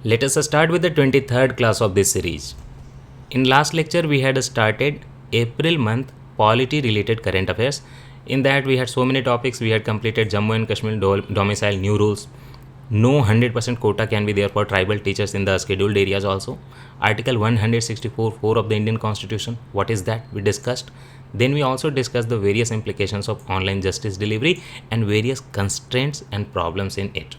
Let us start with the 23rd class of this series. In last lecture, we had started April month polity related current affairs. In that, we had so many topics. We had completed Jammu and Kashmir domicile new rules. No 100% quota can be there for tribal teachers in the scheduled areas also. Article 164(4) of the Indian Constitution. What is that? We discussed. Then we also discussed the various implications of online justice delivery and various constraints and problems in it.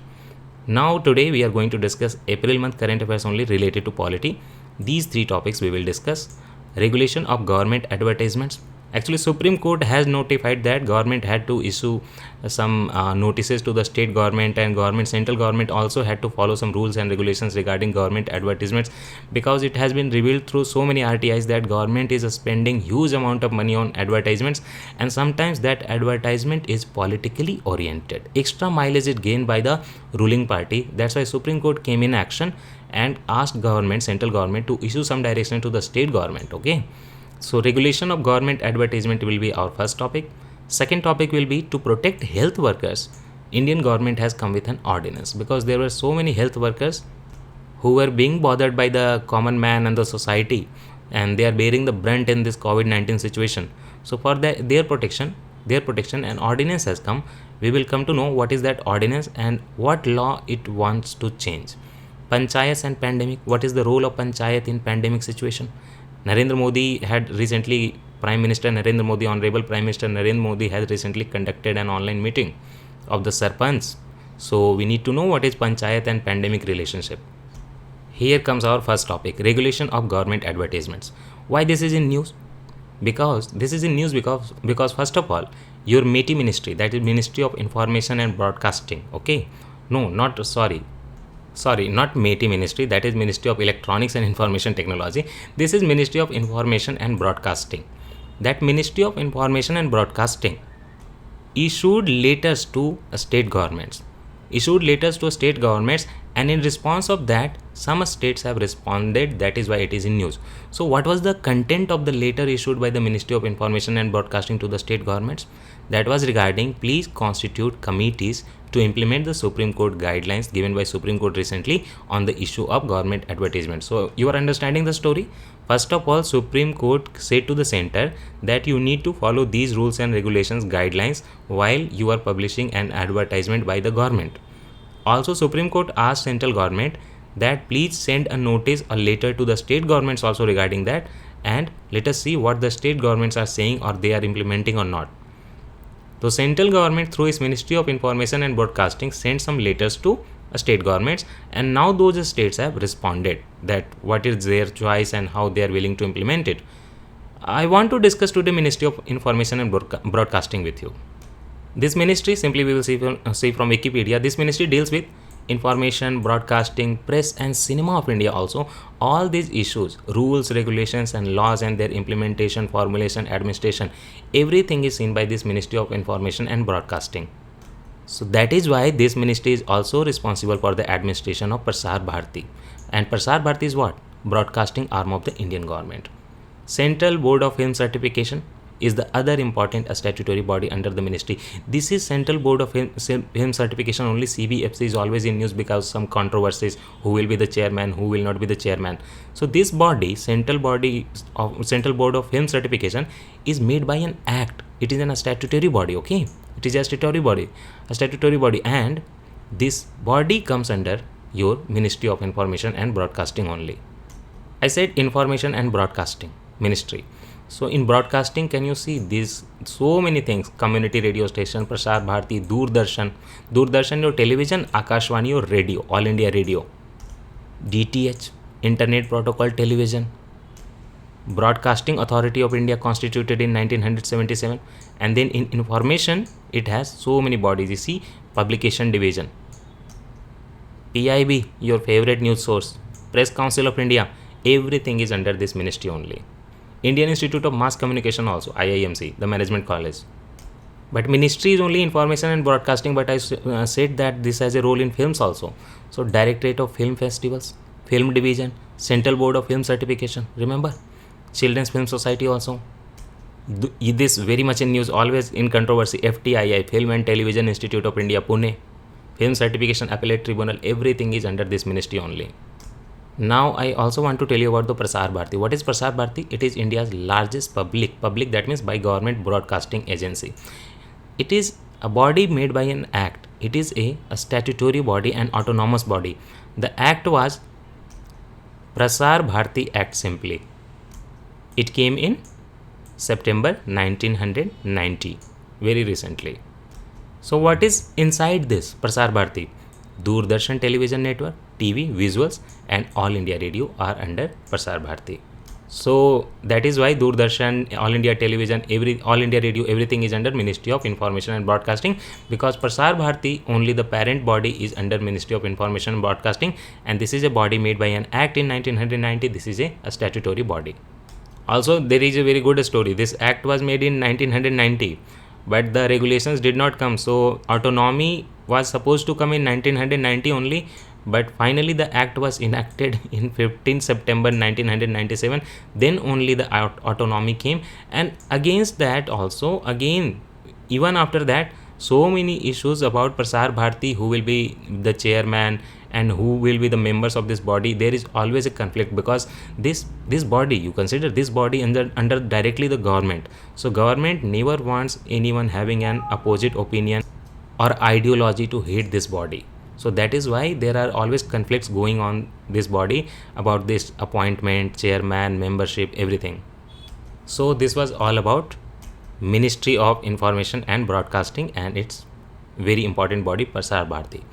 Now today we are going to discuss April month current affairs only related to polity. These three topics we will discuss. Regulation of government advertisements. Actually, Supreme Court has notified that government had to issue some notices to the state government, and central government also had to follow some rules and regulations regarding government advertisements, because it has been revealed through so many RTIs that government is spending huge amount of money on advertisements, and sometimes that advertisement is politically oriented. Extra mileage is gained by the ruling party. That's why Supreme Court came in action and asked central government to issue some direction to the state government. Okay. So regulation of government advertisement will be our first topic. Second topic will be to protect health workers. Indian government has come with an ordinance, because there were so many health workers who were being bothered by the common man and the society, and they are bearing the brunt in this COVID-19 situation. So for their protection, an ordinance has come. We will come to know what is that ordinance and what law it wants to change. Panchayats and pandemic. What is the role of panchayat in pandemic situation? Narendra Modi had recently, Honorable Prime Minister Narendra Modi has recently conducted an online meeting of the Sarpanch. So we need to know what is panchayat and pandemic relationship. Here comes our first topic, regulation of government advertisements. Why this is in news? Because this is in news because first of all, your MeitY ministry, that is Ministry of Information and Broadcasting. Okay, no, not MeitY ministry, that is Ministry of Electronics and Information Technology. This is Ministry of Information and Broadcasting. That Ministry of Information and Broadcasting issued letters to state governments, and in response of that, some states have responded. That is why it is in news. So what was the content of the letter issued by the Ministry of Information and Broadcasting to the state governments? That was regarding, please constitute committees to implement the Supreme Court guidelines given by Supreme Court recently on the issue of government advertisement. So you are understanding the story. First of all, Supreme Court said to the center that you need to follow these rules and regulations, guidelines, while you are publishing an advertisement by the government. Also, Supreme Court asked central government that please send a notice, a letter to the state governments also regarding that, and let us see what the state governments are saying or they are implementing or not. So central government through its Ministry of Information and Broadcasting sent some letters to state governments, and now those states have responded that what is their choice and how they are willing to implement it. I want to discuss today Ministry of Information and Broadcasting with you. This ministry, simply we will see from Wikipedia, this ministry deals with information, broadcasting, press and cinema of India also. All these issues, rules, regulations and laws and their implementation, formulation, administration, everything is seen by this Ministry of Information and Broadcasting. So that is why this ministry is also responsible for the administration of Prasar Bharati. And Prasar Bharati is what? Broadcasting arm of the Indian government. Central Board of Film Certification is the other important statutory body under the ministry. This is Central Board of Film Certification only. CBFC is always in news because some controversies, who will be the chairman, who will not be the chairman. So this body, Central Board of Film Certification, is made by an act. It is a statutory body. Okay, it is a statutory body, and this body comes under your Ministry of Information and Broadcasting only. I said Information and Broadcasting Ministry. So in broadcasting, can you see these so many things? Community radio station, Prasar Bharati, Doordarshan your television, Akashvani your radio, All India Radio, DTH, Internet Protocol Television, Broadcasting Authority of India constituted in 1977, and then in information it has so many bodies. You see, Publication Division, PIB, your favorite news source, Press Council of India, everything is under this ministry only. Indian Institute of Mass Communication also, IIMC, the management college. But ministry is only information and broadcasting, but I said that this has a role in films also. So Directorate of Film Festivals, Film Division, Central Board of Film Certification, remember? Children's Film Society also. This very much in news, always in controversy. FTII, Film and Television Institute of India, Pune. Film Certification Appellate Tribunal, everything is under this ministry only. Now I also want to tell you about the Prasar Bharati. What is Prasar Bharati? It is India's largest public that means by government broadcasting agency. It is a body made by an act. It is a statutory body and autonomous body. The act was Prasar Bharati Act simply. It came in September 1990, very recently. So, what is inside this Prasar Bharati? Doordarshan television network, TV, visuals, and All India Radio are under Prasar Bharati. So that is why Doordarshan, All India Television, All India Radio, everything is under Ministry of Information and Broadcasting, because Prasar Bharati, only the parent body, is under Ministry of Information and Broadcasting, and this is a body made by an act in 1990. This is a statutory body. Also, there is a very good story. This act was made in 1990, but the regulations did not come. So autonomy was supposed to come in 1990 only, but finally the act was enacted in 15 September 1997. Then only the autonomy came, and against that also, again, even after that, so many issues about Prasar Bharati, who will be the chairman and who will be the members of this body. There is always a conflict, because this body, you consider this body under directly the government. So government never wants anyone having an opposite opinion or ideology to hate this body. So that is why there are always conflicts going on this body about this appointment, chairman, membership, everything. So this was all about Ministry of Information and Broadcasting and its very important body Prasar Bharati.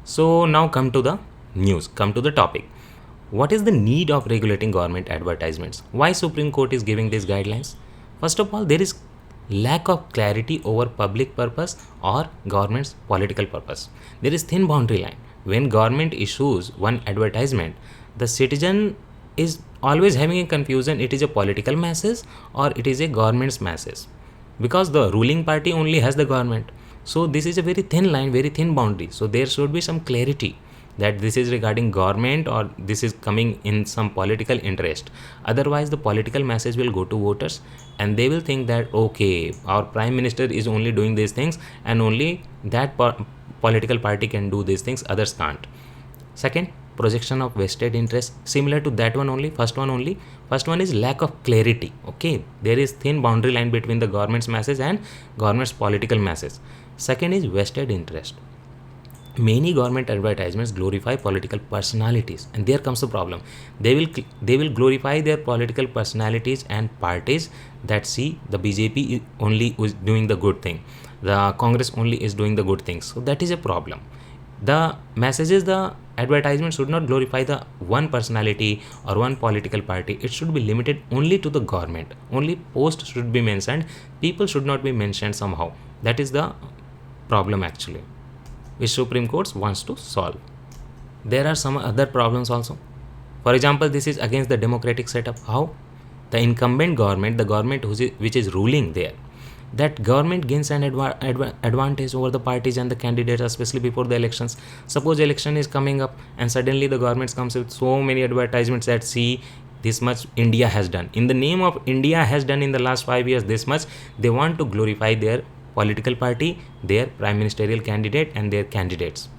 So now come to the news, come to the topic. What is the need of regulating government advertisements? Why Supreme Court is giving these guidelines? First of all, there is lack of clarity over public purpose or government's political purpose. There is thin boundary line. When government issues one advertisement, the citizen is always having a confusion, it is a political message or it is a government's message, because the ruling party only has the government. So this is a very thin line, very thin boundary. So there should be some clarity that this is regarding government or this is coming in some political interest. Otherwise the political message will go to voters and they will think that okay, our prime minister is only doing these things and only that political party can do these things, others can't. Second, projection of vested interest, similar to that one only, first one is lack of clarity. Okay, there is thin boundary line between the government's message and government's political message. Second is vested interest. Many government advertisements glorify political personalities, and there comes the problem. They will glorify their political personalities and parties, that see the BJP only is doing the good thing, the Congress only is doing the good things. So that is a problem. The messages, the advertisement should not glorify the one personality or one political party. It should be limited only to the government. Only post should be mentioned. People should not be mentioned somehow. That is the problem actually, which Supreme Court wants to solve. There are some other problems also. For example, this is against the democratic setup. How? The incumbent government, the government which is ruling there, that government gains an advantage over the parties and the candidates, especially before the elections. Suppose election is coming up and suddenly the government comes with so many advertisements that see this much India has done. In the name of India has done in the last 5 years this much, they want to glorify their political party, their prime ministerial candidate and their candidates.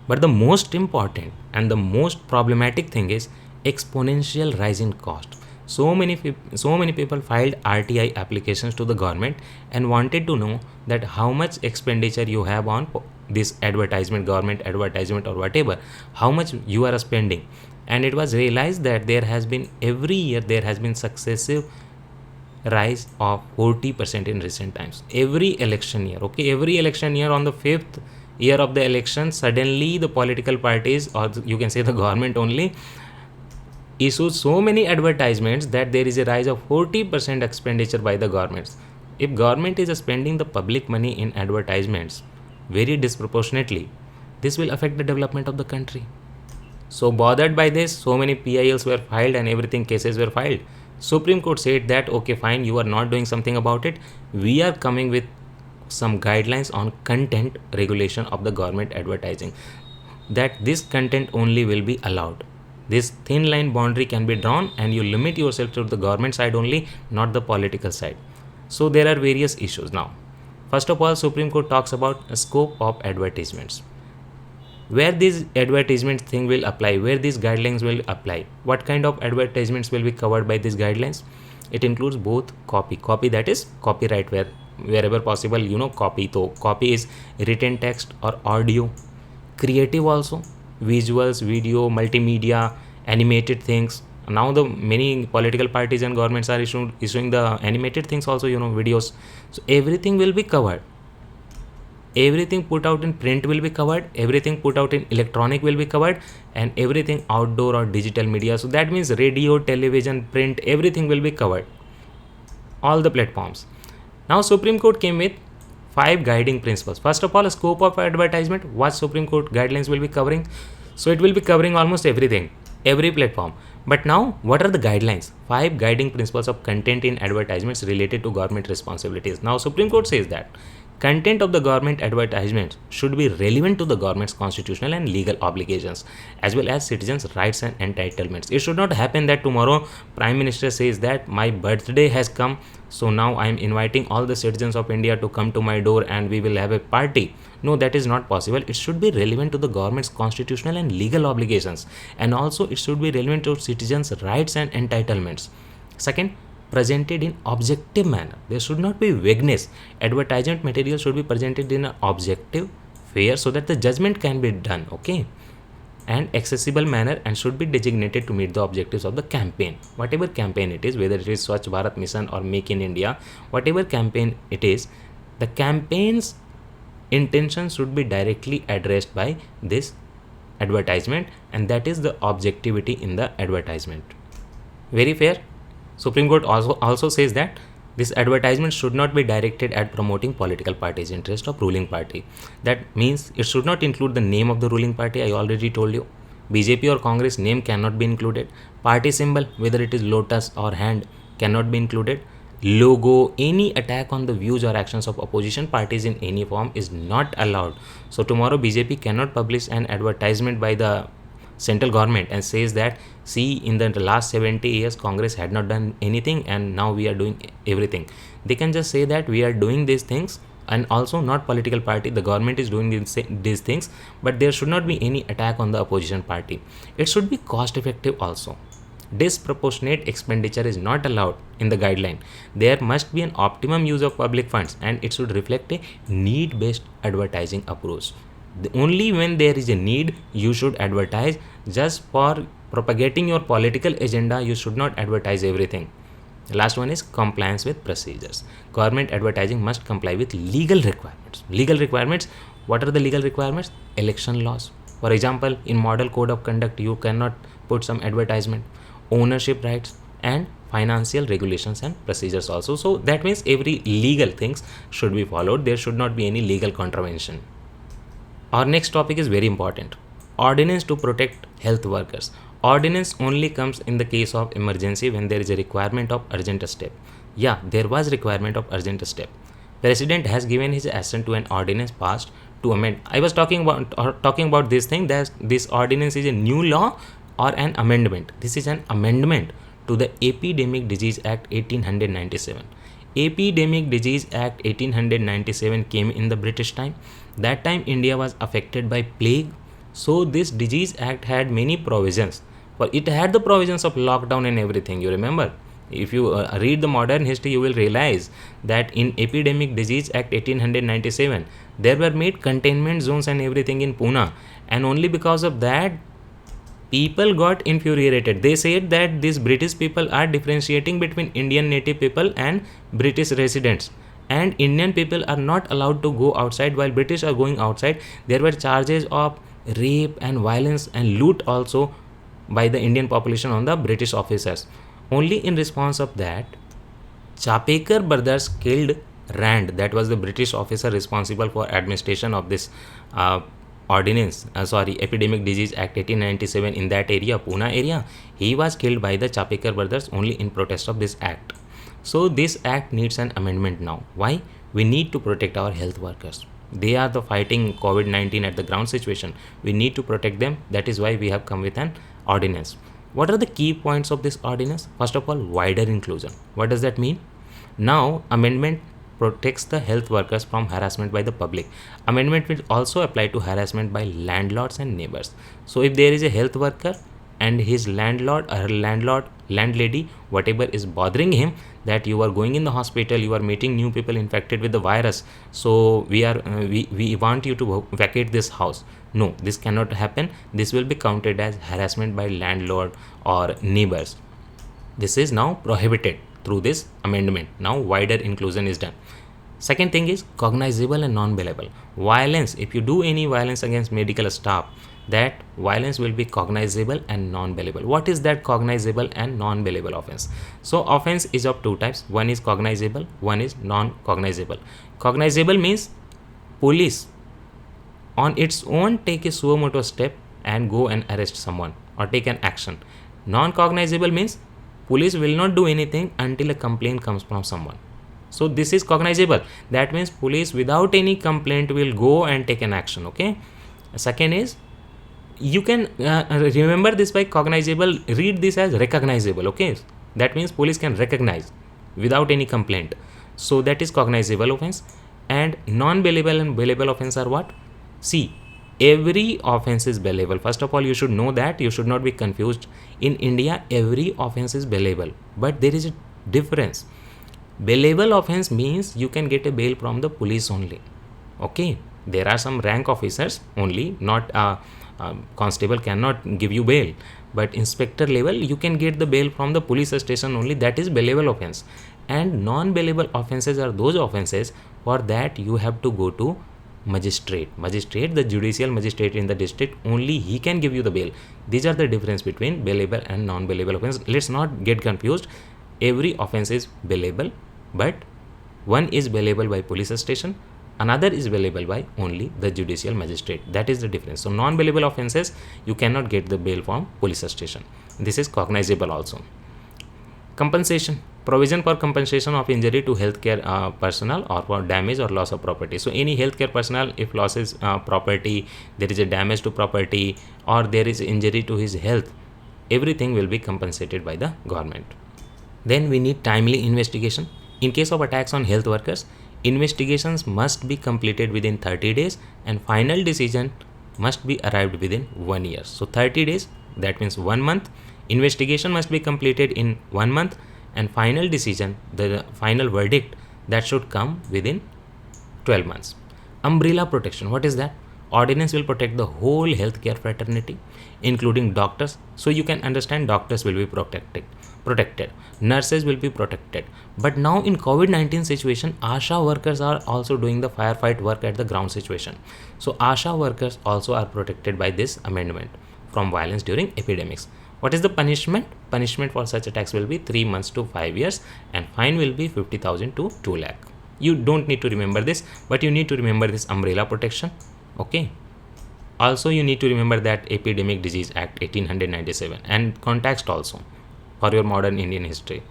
But the most important and the most problematic thing is exponential rise in cost. So many people filed RTI applications to the government and wanted to know that how much expenditure you have on this advertisement, government advertisement or whatever, how much you are spending. And it was realized that there has been every year there has been successive rise of 40% in recent times. Every election year, okay, every election year, on the 5th year of the election, suddenly the political parties, or you can say the government only, issues so many advertisements that there is a rise of 40% expenditure by the governments. If government is spending the public money in advertisements very disproportionately, this will affect the development of the country. So bothered by this, so many PILs were filed and everything, cases were filed. Supreme Court said that okay fine, you are not doing something about it, we are coming with some guidelines on content regulation of the government advertising, that this content only will be allowed. This thin line boundary can be drawn and you limit yourself to the government side only, not the political side. So there are various issues now. First of all, Supreme Court talks about a scope of advertisements. where this advertisement thing will apply, where these guidelines will apply, what kind of advertisements will be covered by these guidelines. It includes both copy, that is copyright, wherever possible, copy. So copy is written text or audio, creative also, visuals, video, multimedia, animated things. Now the many political parties and governments are issuing the animated things also, videos. So everything will be covered. Everything put out in print will be covered, everything put out in electronic will be covered, and everything outdoor or digital media. So that means radio, television, print, everything will be covered, all the platforms. Now Supreme Court came with 5 guiding principles. First of all, a scope of advertisement, what Supreme Court guidelines will be covering. So it will be covering almost everything, every platform. But now, what are the guidelines? 5 guiding principles of content in advertisements related to government responsibilities. Now Supreme Court says that content of the government advertisements should be relevant to the government's constitutional and legal obligations, as well as citizens' rights and entitlements. It should not happen that tomorrow Prime Minister says that my birthday has come, so now I am inviting all the citizens of India to come to my door and we will have a party. No, that is not possible. It should be relevant to the government's constitutional and legal obligations, and also it should be relevant to citizens' rights and entitlements. Second, presented in objective manner. There should not be vagueness. Advertisement material should be presented in an objective, fair, so that the judgment can be done, okay, and accessible manner, and should be designated to meet the objectives of the campaign. Whatever campaign it is, whether it is Swachh Bharat Mission or Make in India, whatever campaign it is, the campaign's intention should be directly addressed by this advertisement, and that is the objectivity in the advertisement. Very fair. Supreme Court also says that this advertisement should not be directed at promoting political parties' interest of ruling party. That means it should not include the name of the ruling party. I already told you. BJP or Congress name cannot be included. Party symbol, whether it is lotus or hand, cannot be included. Logo, any attack on the views or actions of opposition parties in any form is not allowed. So tomorrow BJP cannot publish an advertisement by the central government and says that, see, in the last 70 years Congress had not done anything and now we are doing everything. They can just say that we are doing these things, and also not political party, the government is doing these things, but there should not be any attack on the opposition party. It should be cost effective also. Disproportionate expenditure is not allowed in the guideline. There must be an optimum use of public funds, and it should reflect a need based advertising approach. Only when there is a need you should advertise. Just for propagating your political agenda you should not advertise everything. The last one is compliance with procedures. Government advertising must comply with legal requirements. What are the legal requirements? Election laws, for example, in model code of conduct you cannot put some advertisement. Ownership rights and financial regulations and procedures also. So that means every legal things should be followed. There should not be any legal contravention. Our next topic is very important. Ordinance to protect health workers. Ordinance only comes in the case of emergency when there is a requirement of urgent step. Yeah, there was requirement of urgent step. President has given his assent to an ordinance passed to amend. I was talking about this thing, that this ordinance is a new law or an amendment. This is an amendment to the Epidemic Disease Act 1897. Epidemic Disease Act 1897 came in the British time. That time India was affected by plague. So this Disease Act had many provisions. For it had the provisions of lockdown and everything, you remember. If you read the modern history, you will realize that in Epidemic Disease Act 1897, there were made containment zones and everything in Pune. And only because of that, people got infuriated. They said that these British people are differentiating between Indian native people and British residents, and Indian people are not allowed to go outside while British are going outside. There were charges of rape and violence and loot also by the Indian population on the British officers. Only in response of that, Chapekar brothers killed Rand, that was the British officer responsible for administration of this Epidemic Disease Act 1897 in that area, Pune area. He was killed by the Chapekar brothers only in protest of this act. So this act needs an amendment now. Why? We need to protect our health workers. They are the fighting COVID-19 at the ground situation. We need to protect them. That is why we have come with an ordinance. What are the key points of this ordinance? First of all, wider inclusion. What does that mean? Now, amendment protects the health workers from harassment by the public. Amendment will also apply to harassment by landlords and neighbors. So if there is a health worker and his landlord or landlady, whatever is bothering him, that you are going in the hospital, you are meeting new people infected with the virus, so we want you to vacate this house. No, this cannot happen. This will be counted as harassment by landlord or neighbors. This is now prohibited through this amendment. Now wider inclusion is done. Second thing is cognizable and non-bailable. Violence, if you do any violence against medical staff, that violence will be cognizable and non-bailable. What is that cognizable and non-bailable offense? So offense is of two types. One is cognizable, one is non-cognizable. Cognizable means police on its own take a suo motu step and go and arrest someone or take an action. Non-cognizable means police will not do anything until a complaint comes from someone. So this is cognizable. That means police without any complaint will go and take an action. Okay. Second is, you can remember this by cognizable, read this as recognizable. Okay. That means police can recognize without any complaint. So that is cognizable offense. And non-bailable and bailable offense are what? See, every offense is bailable. First of all, you should know that. You should not be confused. In India, every offense is bailable, but there is a difference. Bailable offense means you can get a bail from the police only. Okay, there are some rank officers only, not constable cannot give you bail, but inspector level you can get the bail from the police station only. That is bailable offense. And non-bailable offenses are those offenses for that you have to go to magistrate, the judicial magistrate in the district, only he can give you the bail. These are the difference between bailable and non-bailable offense. Let's not get confused. Every offense is bailable, but one is bailable by police station, another is bailable by only the judicial magistrate. That is the difference. So non-bailable offenses you cannot get the bail from police station. This is cognizable also. Compensation, provision for compensation of injury to healthcare personnel or for damage or loss of property. So any healthcare personnel, if losses property, there is a damage to property or there is injury to his health, everything will be compensated by the government. Then we need timely investigation. In case of attacks on health workers, investigations must be completed within 30 days and final decision must be arrived within 1 year. So 30 days, that means 1 month. Investigation must be completed in 1 month and final decision, the final verdict, that should come within 12 months. Umbrella protection, what is that? Ordinance will protect the whole healthcare fraternity, including doctors. So you can understand doctors will be protected, nurses will be protected. But now in COVID-19 situation, ASHA workers are also doing the firefight work at the ground situation. So ASHA workers also are protected by this amendment from violence during epidemics. What is the punishment? Punishment for such attacks will be 3 months to 5 years and fine will be 50,000 to 2 lakh. You don't need to remember this, but you need to remember this umbrella protection. Okay. Also, you need to remember that Epidemic Disease Act 1897 and context also for your modern Indian history.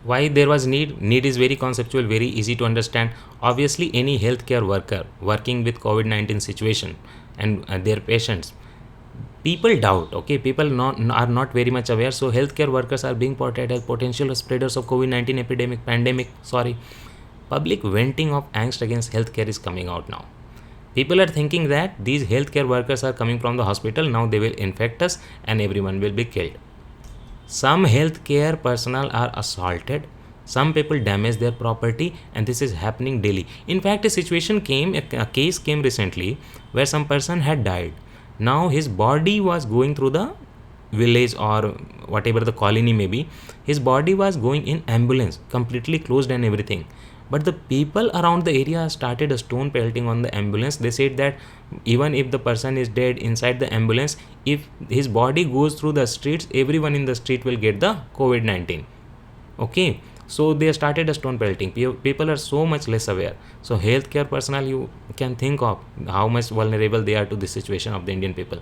Why there was need? Need is very conceptual, very easy to understand. Obviously, any healthcare worker working with COVID-19 situation and their patients, people doubt. Okay, people are not very much aware. So healthcare workers are being portrayed as potential spreaders of COVID-19 pandemic. Public venting of angst against healthcare is coming out now. People are thinking that these healthcare workers are coming from the hospital. Now they will infect us and everyone will be killed. Some healthcare personnel are assaulted. Some people damage their property, and this is happening daily. In fact, a case came recently where some person had died. Now his body was going through the village or whatever the colony may be. His body was going in ambulance, completely closed and everything. But the people around the area started a stone pelting on the ambulance. They said that even if the person is dead inside the ambulance, if his body goes through the streets, everyone in the street will get the COVID-19. Okay. So they started a stone pelting. People are so much less aware. So healthcare personnel, you can think of how much vulnerable they are to the situation of the Indian people.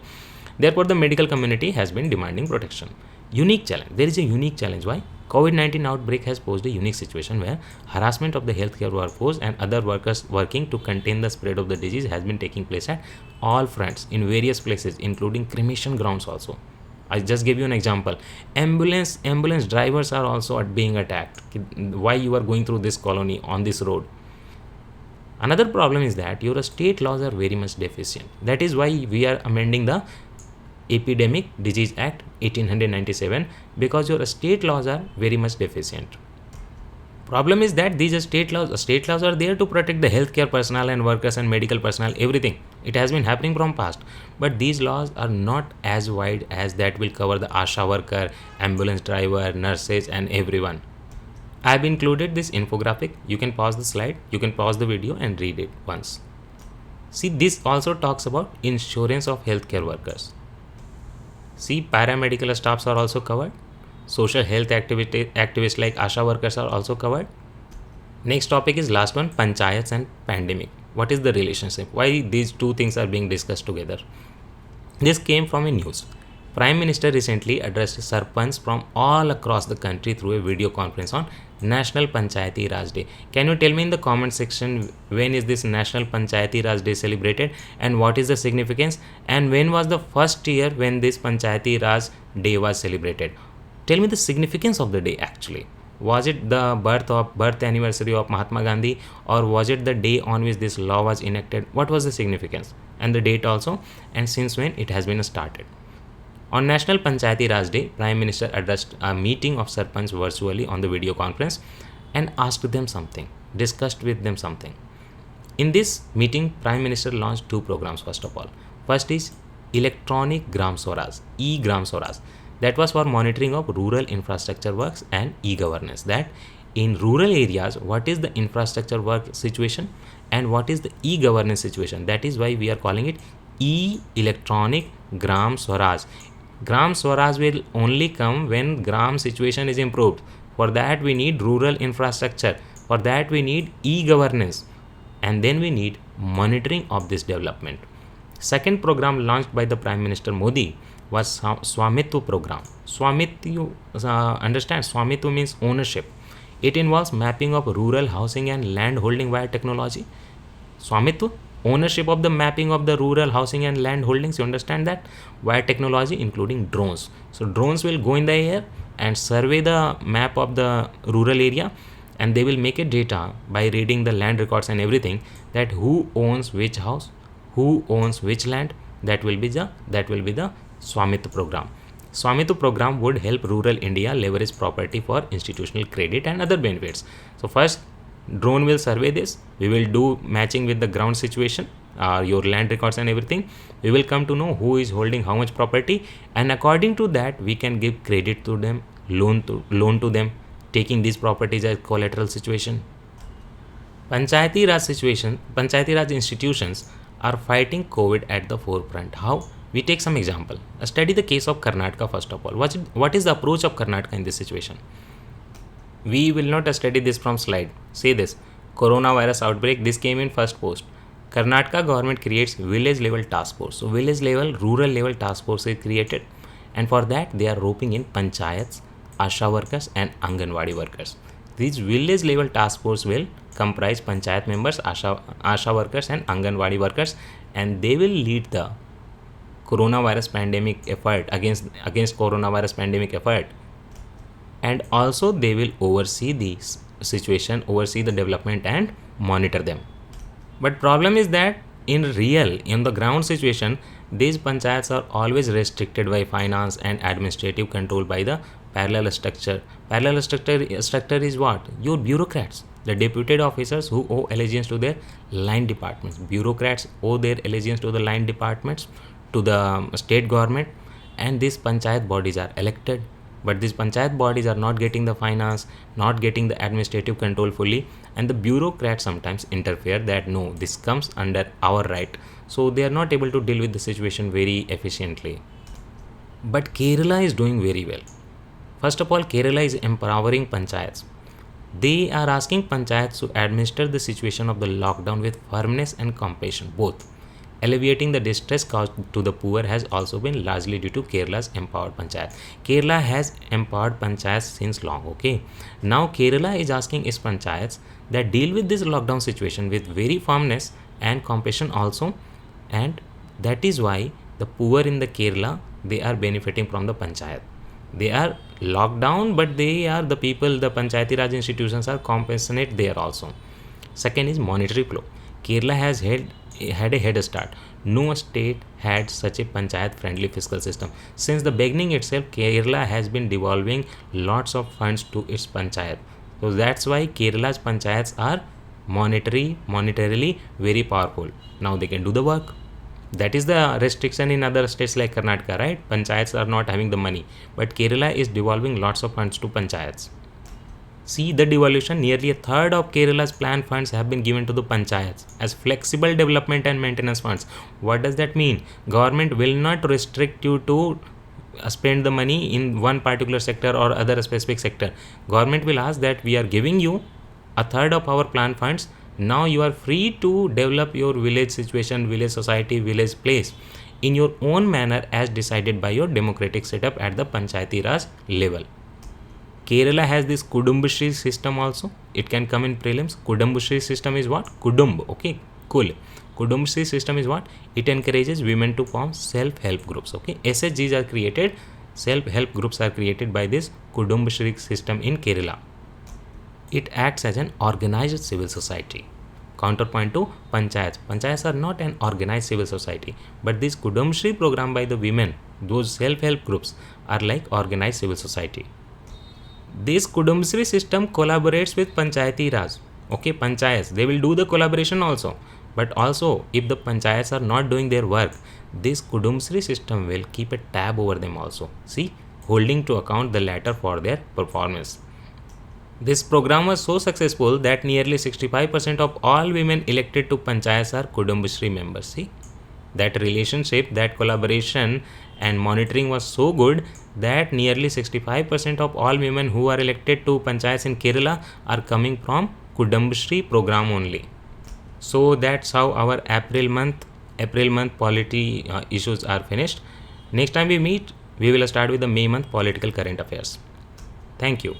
Therefore, the medical community has been demanding protection. Unique challenge. There is a unique challenge. Why? COVID-19 outbreak has posed a unique situation where harassment of the healthcare workforce and other workers working to contain the spread of the disease has been taking place at all fronts in various places, including cremation grounds also. I just gave you an example. Ambulance drivers are also being attacked. Why you are going through this colony on this road? Another problem is that your state laws are very much deficient. That is why we are amending the Epidemic Disease Act 1897, because your state laws are very much deficient. Problem is that these state laws are there to protect the healthcare personnel and workers and medical personnel, everything. It has been happening from past, but these laws are not as wide as that will cover the ASHA worker, ambulance driver, nurses, and everyone. I have included this infographic. You can pause the slide, you can pause the video and read it once. See, this also talks about insurance of healthcare workers. See, paramedical staffs are also covered. Social health activists like ASHA workers are also covered. Next topic is last one, panchayats and pandemic. What is the relationship? Why these two things are being discussed together? This came from a news. Prime Minister recently addressed sarpanch from all across the country through a video conference on National Panchayati Raj Day. Can you tell me in the comment section when is this National Panchayati Raj Day celebrated and what is the significance, and when was the first year when this Panchayati Raj Day was celebrated? Tell me the significance of the day actually. Was it the birth anniversary of Mahatma Gandhi, or was it the day on which this law was enacted? What was the significance and the date also, and since when it has been started? On National Panchayati Raj Day, Prime Minister addressed a meeting of Sarpanch virtually on the video conference and asked them something, discussed with them something. In this meeting, Prime Minister launched two programs first of all. First is Electronic Gram Swaraj, E-Gram Swaraj. That was for monitoring of rural infrastructure works and e-governance. That in rural areas, what is the infrastructure work situation and what is the e-governance situation. That is why we are calling it Electronic Gram Swaraj. Gram Swaraj will only come when Gram situation is improved. For that we need rural infrastructure. For that we need e-governance. And then we need monitoring of this development. Second program launched by the Prime Minister Modi was Swamitva program. Swamitva, you understand, Swamitva means ownership. It involves mapping of rural housing and land holding via technology. Swamitva, ownership of the mapping of the rural housing and land holdings, you understand that, via technology including drones. So drones will go in the air and survey the map of the rural area, and they will make a data by reading the land records and everything, that who owns which house, who owns which land. That will be the Swamitva program. Swamitva program would help rural India leverage property for institutional credit and other benefits. So first, drone will survey this. We will do matching with the ground situation, your land records and everything. We will come to know who is holding how much property, and according to that we can give credit to them, loan to them, taking these properties as collateral situation. Panchayati Raj institutions are fighting COVID at the forefront. How? We take some example. Study the case of Karnataka first of all. What is the approach of Karnataka in this situation? We will not study this from slide. Say this, coronavirus outbreak, this came in first post. Karnataka government creates village level task force. So village level, rural level task force is created, and for that they are roping in panchayats, ASHA workers and Anganwadi workers. These village level task force will comprise panchayat members, ASHA workers and Anganwadi workers, and they will lead the coronavirus pandemic effort against coronavirus pandemic effort, and also they will oversee the situation, oversee the development and monitor them. But problem is that in the ground situation, these panchayats are always restricted by finance and administrative control by the parallel structure. Parallel structure is what? Your bureaucrats, the deputed officers who owe allegiance to their line departments. Bureaucrats owe their allegiance to the line departments, to the state government, and these panchayat bodies are elected. But these panchayat bodies are not getting the finance, not getting the administrative control fully, and the bureaucrats sometimes interfere that no, this comes under our right. So they are not able to deal with the situation very efficiently. But Kerala is doing very well. First of all, Kerala is empowering panchayats. They are asking panchayats to administer the situation of the lockdown with firmness and compassion, both. Alleviating the distress caused to the poor has also been largely due to Kerala's empowered panchayat. Kerala has empowered panchayats since long, okay? Now Kerala is asking its panchayats that deal with this lockdown situation with very firmness and compassion also, and that is why the poor in the Kerala, they are benefiting from the panchayat. They are locked down, but they are the people, the Panchayati Raj institutions are compassionate there also. Second is monetary flow. Kerala has had a head start. No state had such a panchayat friendly fiscal system. Since the beginning itself, Kerala has been devolving lots of funds to its panchayat. So that's why Kerala's panchayats are monetarily very powerful. Now they can do the work. That is the restriction in other states like Karnataka, right? Panchayats are not having the money, but Kerala is devolving lots of funds to panchayats. See the devolution, nearly a third of Kerala's planned funds have been given to the panchayats as flexible development and maintenance funds. What does that mean? Government will not restrict you to spend the money in one particular sector or other specific sector. Government will ask that we are giving you a third of our planned funds. Now you are free to develop your village situation, village society, village place in your own manner as decided by your democratic setup at the Panchayati Raj level. Kerala has this Kudumbashree system also. It can come in prelims. Kudumbashree system is what? Kudumb. Okay, cool. Kudumbashree system is what? It encourages women to form self-help groups. Okay, SHGs are created. Self-help groups are created by this Kudumbashree system in Kerala. It acts as an organized civil society. Counterpoint to panchayats. Panchayats are not an organized civil society, but this Kudumbashree program by the women, those self-help groups, are like organized civil society. This Kudumbashree system collaborates with Panchayati Raj. Okay, panchayats, they will do the collaboration also. But also, if the panchayats are not doing their work, this Kudumbashree system will keep a tab over them also. See, holding to account the latter for their performance. This program was so successful that nearly 65% of all women elected to panchayats are Kudumbashree members. See, that relationship, that collaboration and monitoring was so good that nearly 65% of all women who are elected to panchayats in Kerala are coming from Kudumbashree program only. So that's how our April month polity issues are finished. Next time we meet, we will start with the May month political current affairs. Thank you.